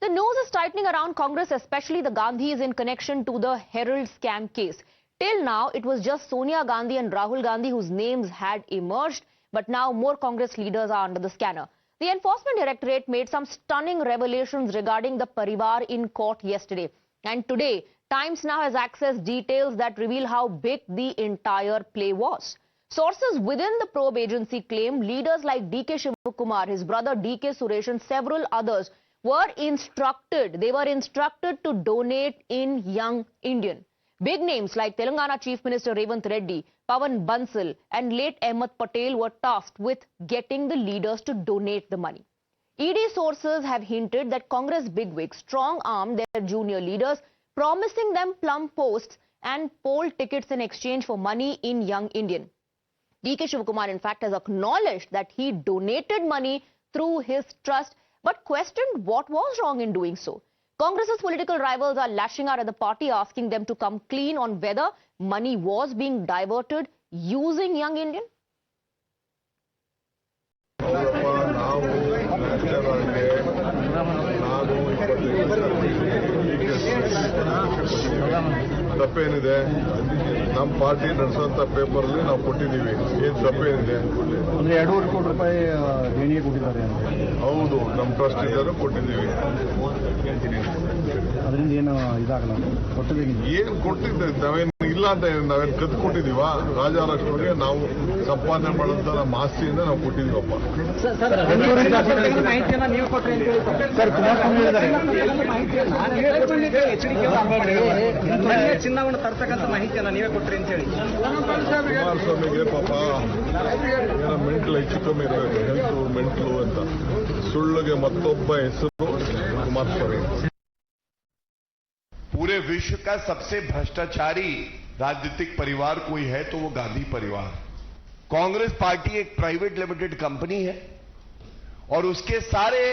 the news is tightening around Congress, especially the Gandhis in connection to the Herald scam case. Till now, it was just Sonia Gandhi and Rahul Gandhi whose names had emerged, but now more Congress leaders are under the scanner. The Enforcement Directorate made some stunning revelations regarding the Parivar in court yesterday. And today, Times now has accessed details that reveal how big the entire play was. Sources within the probe agency claim leaders like D.K. Shivakumar, his brother D.K. Suresh and several others were instructed to donate in Young Indian. Big names like Telangana Chief Minister Revanth Reddy, Pawan Bansal and late Ahmed Patel were tasked with getting the leaders to donate the money. ED sources have hinted that Congress bigwigs strong-armed their junior leaders, promising them plum posts and poll tickets in exchange for money in Young Indian. D.K. Shivakumar, in fact, has acknowledged that he donated money through his trust, but questioned what was wrong in doing so. Congress's political rivals are lashing out at the party, asking them to come clean on whether money was being diverted using Young Indian. ತಪ್ಪೇನಿದೆ ನಮ್ಮ party ನಡೆಸುವಂತ paper ಅಲ್ಲಿ ನಾವು ಕೊಟ್ಟಿದ್ದೀವಿ ಏನು ತಪ್ಪೇನಿದೆ ಅಂದ್ರೆ 2.5 ಕೋಟಿ ರೂಪಾಯಿ ದೇಣಿಗೆ ಕೊಟ್ಟಿದ್ದಾರೆ ಹೌದು ನಮ್ಮ ಟ್ರಸ್ಟ್ ಇದ್ದಾರೆ ಕೊಟ್ಟಿದ್ದೀವಿ ಅದರಿಂದ ಏನು ಇದಾಗಲ್ಲ ಕೊಟ್ಟಿದ್ದೀವಿ ಏನು ಕೊಟ್ಟಿದ್ದೆ ನಾವೇನು ಇಲ್ಲ ಅಂತ ನಾವೇನು ಕದ್ದು ಕೊಟ್ಟಿದ್ದೀವ ರಾಜಾಲಕ್ಷ್ಮಿಗೆ ನಾವು ಸಂಪಾದನೆ ಮಾಡೋಂಥ ನಮ್ಮ ಆಸ್ತಿಯಿಂದ ನಾವು ಕೊಟ್ಟಿದ್ದೀವಪ್ಪ ಚಿನ್ನವನ್ನು ತರ್ತಕ್ಕಂಥ ಮಾಹಿತಿಯನ್ನ ನೀವೇ ಕೊಟ್ರಿ ಅಂತ ಹೇಳಿ ಕುಮಾರಸ್ವಾಮಿಗೆ ಪಾಪ ಏನೋ ಮೆಂಟಲ್ ಹೆಚ್ಚು ಕಮ್ಮಿ ಇರಬೇಕು ಹೆಲ್ತ್ ಮೆಂಟಲು ಅಂತ ಸುಳ್ಳಿಗೆ ಮತ್ತೊಬ್ಬ ಹೆಸರು ಕುಮಾರಸ್ವಾಮಿ. पूरे विश्व का सबसे भ्रष्टाचारी राजनीतिक परिवार कोई है तो वो गांधी परिवार। कांग्रेस पार्टी एक प्राइवेट लिमिटेड कंपनी है और उसके सारे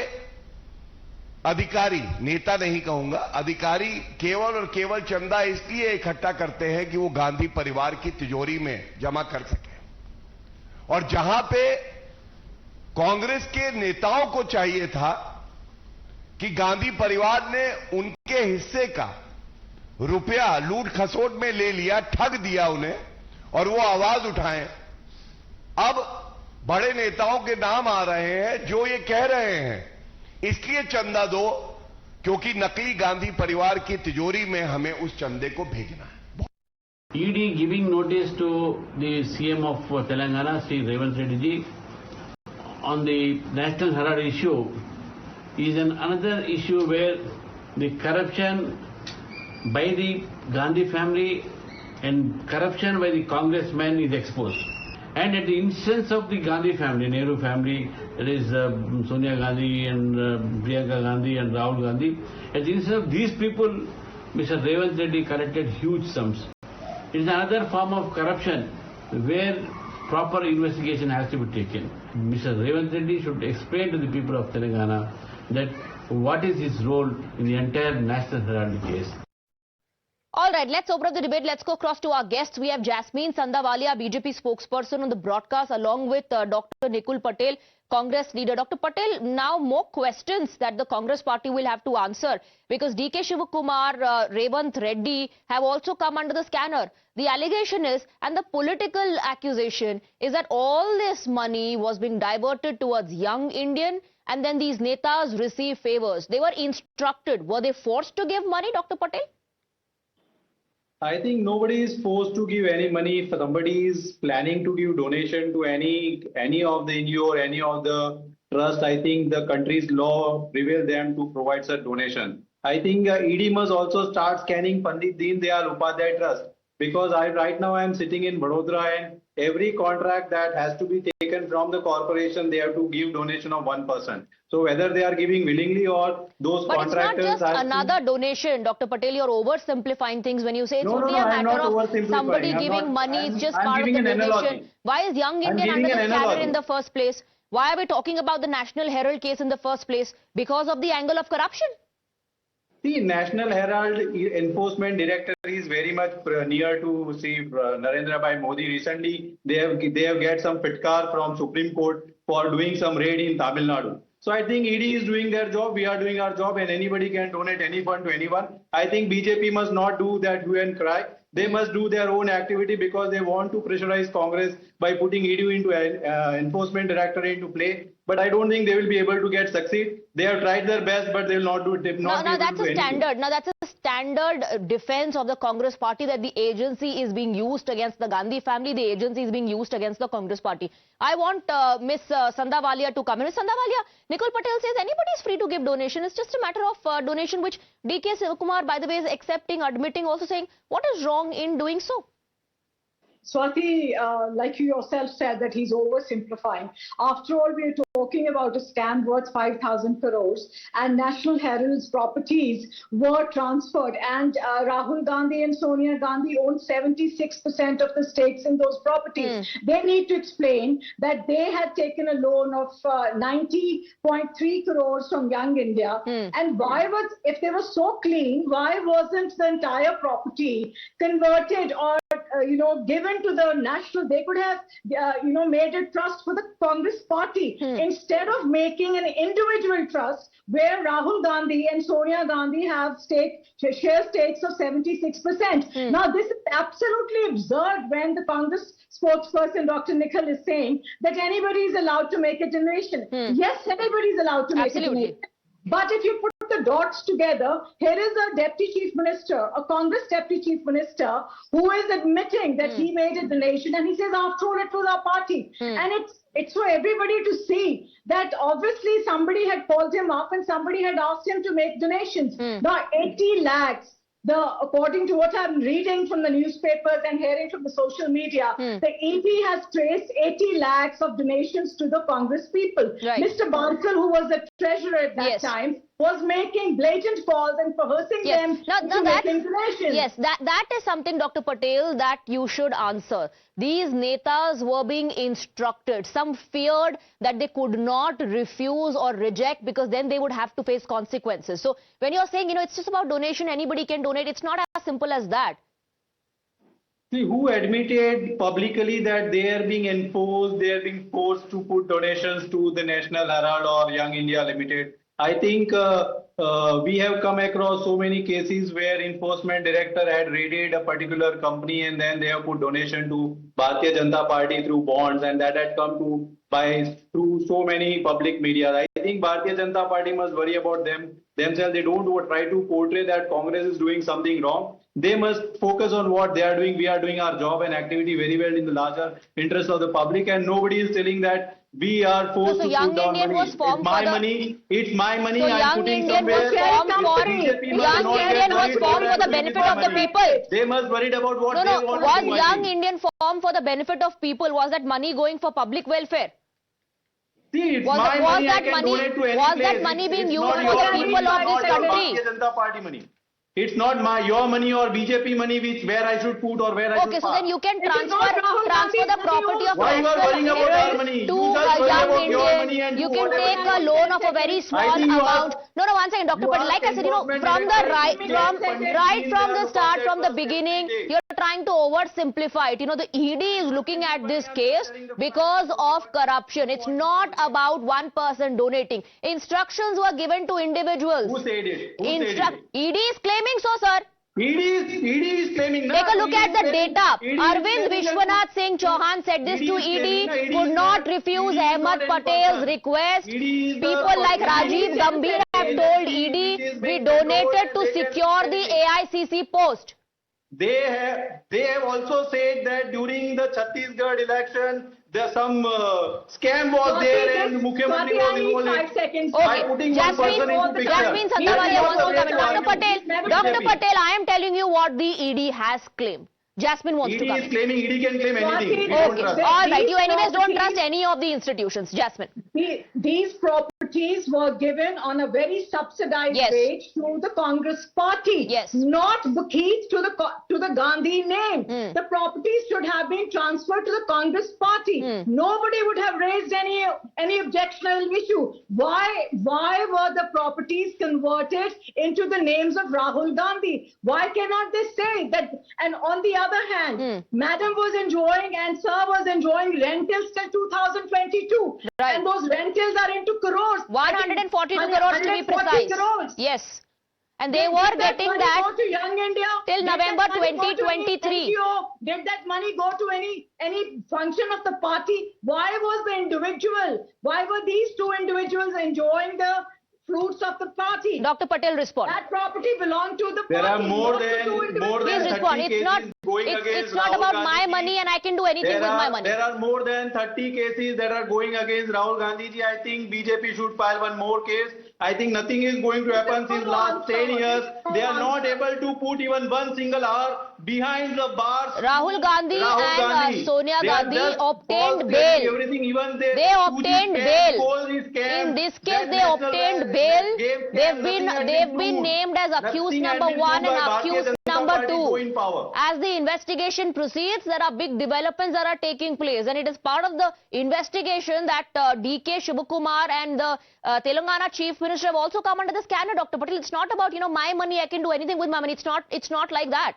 अधिकारी, नेता नहीं कहूंगा, अधिकारी केवल और केवल चंदा इसलिए इकट्ठा करते हैं कि वो गांधी परिवार की तिजोरी में जमा कर सके। और जहां पे कांग्रेस के नेताओं को चाहिए था कि गांधी परिवार ने उनके हिस्से का रुपया लूट खसोट में ले लिया, ठग दिया उन्हें और वो आवाज उठाएं, अब बड़े नेताओं के नाम आ रहे हैं जो ये कह रहे हैं इसलिए चंदा दो क्योंकि नकली गांधी परिवार की तिजोरी में हमें उस चंदे को भेजना है. ED giving notice to the CM of Telangana, Sri Revanth Reddy ji, on the National Herald issue is another issue where the corruption by the Gandhi family and corruption by the congressmen is exposed. And at the instance of the Gandhi family, Nehru family, that is Sonia Gandhi and Priyanka Gandhi and Rahul Gandhi, at the instance of these people, Mr. Revanth Reddy collected huge sums. It is another form of corruption where proper investigation has to be taken. Mr. Revanth Reddy should explain to the people of Telangana that what is his role in the entire National Herald case. All right, let's open up the debate. Let's go across to our guests. We have Jasmine Sandhawalia, BJP spokesperson on the broadcast, along with Dr. Nikul Patel, Congress leader. Dr. Patel, now more questions that the Congress party will have to answer because D.K. Shivakumar, Revanth Reddy have also come under the scanner. The allegation is, and the political accusation is that all this money was being diverted towards Young Indian and then these netas receive favors. They were instructed. Were they forced to give money, Dr. Patel? I think nobody is forced to give any money. If somebody is planning to give donation to any of the NGO or any of the trust, I think the country's law prevails them to provide such donation. I think ED must also start scanning Pandit Deen Dayal Upadhyay Trust because right now I am sitting in Vadodara and every contract that has to be taken from the corporation, they have to give donation of 1%. So whether they are giving willingly or those contractors... But it's not just another donation, Dr. Patel. You're oversimplifying things when you say it's only a matter of somebody giving money. It's just part of the donation. Why is Young Indian under the scanner in the first place? Why are we talking about the National Herald case in the first place? Because of the angle of corruption? The National Herald Enforcement Director is very much near to Narendra Bhai Modi. Recently, they have get some fitkar from Supreme Court for doing some raid in Tamil Nadu. So I think ED is doing their job, we are doing our job, and anybody can donate any fund to anyone. I think BJP must not do that hue and cry. They must do their own activity because they want to pressurize Congress by putting ED into enforcement directorate into play. But I don't think they will be able to succeed. They have tried their best, but they will not do it. Now that's a standard. Now that's a standard defense of the Congress party, that the agency is being used against the Gandhi family. The agency is being used against the Congress party. I want Miss Sandhawalia to come in. Miss Sandhawalia, Nikul Patel says anybody is free to give donation. It's just a matter of donation, which D.K. Sivakumar, by the way, is accepting, admitting, also saying what is wrong in doing so. Swati, like you yourself said, that he's oversimplifying. After all, we're talking about a scam worth 5,000 crores, and National Herald's properties were transferred, and Rahul Gandhi and Sonia Gandhi own 76% of the stakes in those properties. They need to explain that they had taken a loan of 90.3 crores from Young India, and why was, if they were so clean, why wasn't the entire property converted or given to the national? They could have, made a trust for the Congress party instead of making an individual trust where Rahul Gandhi and Sonia Gandhi have share stakes of 76%. Now, this is absolutely absurd when the Congress spokesperson, Dr. Nikhil, is saying that anybody is allowed to make a donation. Yes, everybody is allowed to make a donation. But if you put the dots together, here is a deputy chief minister, a Congress deputy chief minister, who is admitting that he made a donation, and he says, after all, it was our party. And it's for everybody to see that obviously somebody had called him up and somebody had asked him to make donations. Now, 80 lakhs. According to what I'm reading from the newspapers and hearing from the social media, the ED has traced 80 lakhs of donations to the Congress people. Right. Mr. Bansal, who was the treasurer at that time, was making blatant calls and coercing them into making donations. Yes, that is something, Dr. Patel, that you should answer. These netas were being instructed. Some feared that they could not refuse or reject because then they would have to face consequences. So when you're saying, it's just about donation, anybody can donate, it's not as simple as that. See, who admitted publicly that they are being enforced, they are being forced to put donations to the National Herald or Young India Limited? I think we have come across so many cases where enforcement director had raided a particular company and then they have put donation to Bharatiya Janata Party through bonds, and that had come to through so many public media. I think Bharatiya Janata Party must worry about themselves. They don't try to portray that Congress is doing something wrong. They must focus on what they are doing. We are doing our job and activity very well in the larger interest of the public, and nobody is telling that we are forced to put down money. It's my money. It's my money. So I'm putting somewhere. Young Indian was formed for the benefit of the people. They must worry about what they want to do. Was Young Indian formed for the benefit of people? Was that money going for public welfare? See, it's my money. I can donate to any place. Was that money being used for the people of this country? It's not Party money. It's not your money or BJP money where I should put or where I should Okay, so then you can transfer the property of Why you are worrying about our money? to a Young Indian. You can take a loan of a very small amount. No, one second, Dr. Patel. Like I said, from the right from the start, from the beginning, you're trying to oversimplify it. The ED is looking at this case because of corruption. It's not about one person donating. Instructions were given to individuals. Who said it? ED is claiming so, sir. ED is claiming. Take a look at the data. Arvind Vishwanath Singh Chauhan said this to ED, could not refuse Ahmed Patel's request. People like Rajiv Gambhir have told ED, we donated to secure the AICC post. They have also said that during the Chhattisgarh election, there's some scam was there and Mukhyamantri was involved. 5 seconds. By putting one person into picture. Jasmine Sandhawalia wants to come in. Dr. Patel, I am telling you what the ED has claimed. Jasmine wants to come in. ED is claiming, ED can claim anything. Okay, all right. You anyways don't trust any of the institutions. Jasmine. These properties were given on a very subsidized rate to the Congress party. Yes. Not bequeathed to the Gandhi name. The properties should have been transferred to the Congress party. Nobody would have raised any objectionable issue. Why were the properties converted into the names of Rahul Gandhi? Why cannot they say that? And on the other hand, Madam was enjoying and Sir was enjoying rentals till 2022. Right. And those rentals are into crores. crores. 142 crores to be 140 precise. crores. Yes. And they were getting money that go to Young India? till Did that November money go to any 2023. NGO? Did that money go to any function of the party? Why was the individual? Why were these two individuals enjoying the fruits of the party? Dr. Patel, respond. That property belonged to the party. There are more not to than two individuals. Please respond. 30 It's not, cases going against it's not Rahul about Gandhi my ji. money and I can do anything with my money. There are more than 30 cases that are going against Rahul Gandhi ji. I think BJP should file one more case. I think nothing is going to happen since last 10 years. They are not able to put even one single hour behind the bars. Rahul Gandhi and Sonia Gandhi obtained bail. Everything, even They obtained bail. In this case, they obtained bail. They've been named as accused number 1 and accused number 2. As the investigation proceeds, there are big developments that are taking place, and it is part of the investigation that DK Shivakumar and the Telangana Chief Minister have also come under the scanner. Dr. Patel, it's not about my money. I can do anything with my money. It's not like that.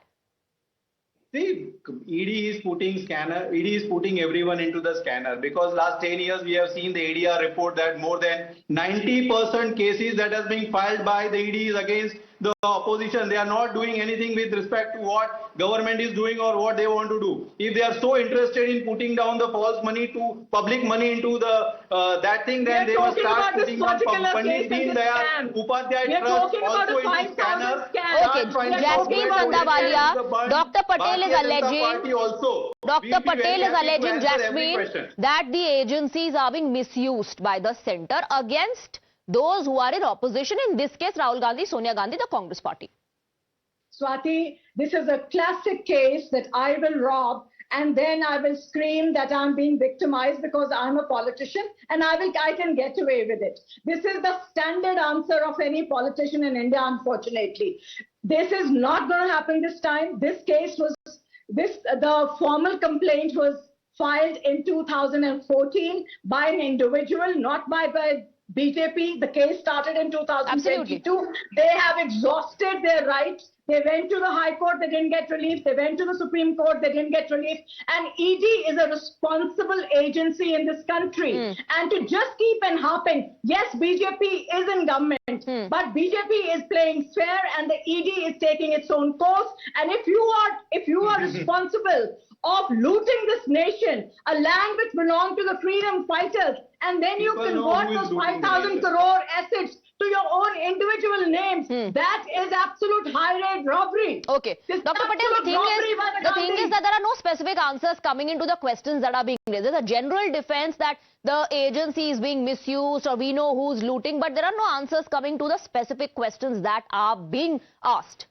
See, ED is putting everyone into the scanner, because last 10 years we have seen the ADR report that more than 90% cases that has been filed by the ED is against the opposition. They are not doing anything with respect to what government is doing or what they want to do. If they are so interested in putting down the false money to public money into the that thing, then they must start putting down Pandit Deen Dayal Upadhyay Trust also into scanner. Okay, Jasmine Sandawalia, Dr. Patel is alleging, Dr. Patel is alleging, Jasmine, that the agencies are being misused by the centre against those who are in opposition, in this case Rahul Gandhi, Sonia Gandhi, the Congress party. Swati, this is a classic case that I will rob and then I will scream that I'm being victimized because I'm a politician and I can get away with it. This is the standard answer of any politician in India, unfortunately. This is not going to happen this time. This case was, the formal complaint was filed in 2014 by an individual, not by BJP. The case started in 2022. Absolutely. They have exhausted their rights. They went to the High Court, they didn't get relief. They went to the Supreme Court, they didn't get relief. And ED is a responsible agency in this country. And to just keep harping, yes, BJP is in government, but BJP is playing fair and the ED is taking its own course. And if you are responsible of looting this nation, a land which belonged to the freedom fighters, and then you convert those 5,000 crore assets to your own individual names, that is absolute high-rate robbery. Okay. Dr. Patel, the thing is that there are no specific answers coming into the questions that are being raised. There's a general defense that the agency is being misused or we know who's looting, but there are no answers coming to the specific questions that are being asked.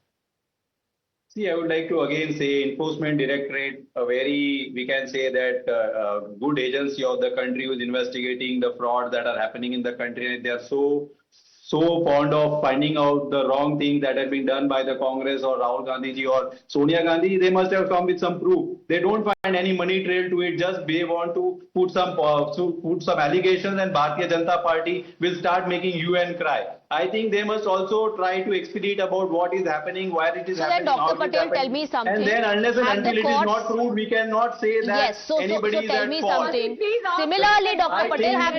See, I would like to again say Enforcement Directorate, a very, we can say that good agency of the country who is investigating the fraud that are happening in the country, and they are so fond of finding out the wrong thing that has been done by the Congress or Rahul Gandhi ji or Sonia Gandhi. They must have come with some proof. They don't find any money trail to it. Just they want to put some allegations, and Bharatiya Janata Party will start making hue and cry. I think they must also try to expedite about what is happening, where it is happening. So then Dr. Patel, tell me something. And then unless and until it is not proved, we cannot say that anybody is tell at me fault. something. Similarly, Dr. Patel, have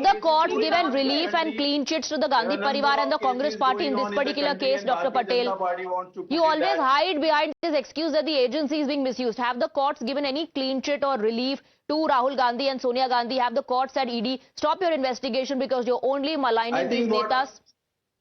the courts given relief and clean chits to the Gandhi Parivar and the Congress party in this particular case, Dr. Patel? You always hide behind this excuse that the agency is being misused. Have the courts given any clean chit or relief to Rahul Gandhi and Sonia Gandhi? Have the court said, ED, stop your investigation because you're only maligning these netas?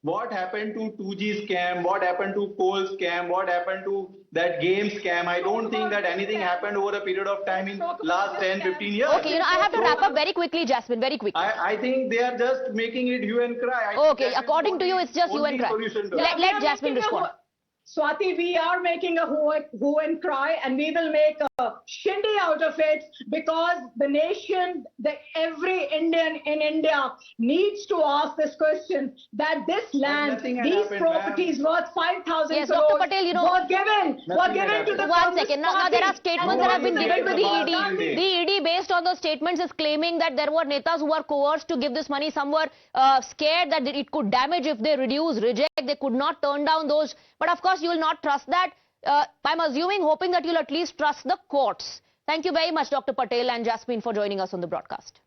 What happened to 2G scam? What happened to coal scam? What happened to that game scam? I don't think that anything happened over a period of time in last 10-15 years. Okay, I have to wrap up very quickly, Jasmine, very quickly. I think they are just making it hue and cry. Okay, according to you, it's just hue and cry. Let Jasmine respond. Swati, we are making a hue and cry, and we will make a shindy out of it, because the nation, every Indian in India needs to ask this question, that this land, these properties worth 5,000 yes, crores Dr. Patel, were given to the One second. Now there are statements that have been given to the ED. The ED, based on those statements, is claiming that there were netas who were coerced to give this money. Some were scared that it could damage if they reject. They could not turn down those. But of course, you will not trust that. I'm hoping that you'll at least trust the courts. Thank you very much, Dr. Patel and Jasmine, for joining us on the broadcast.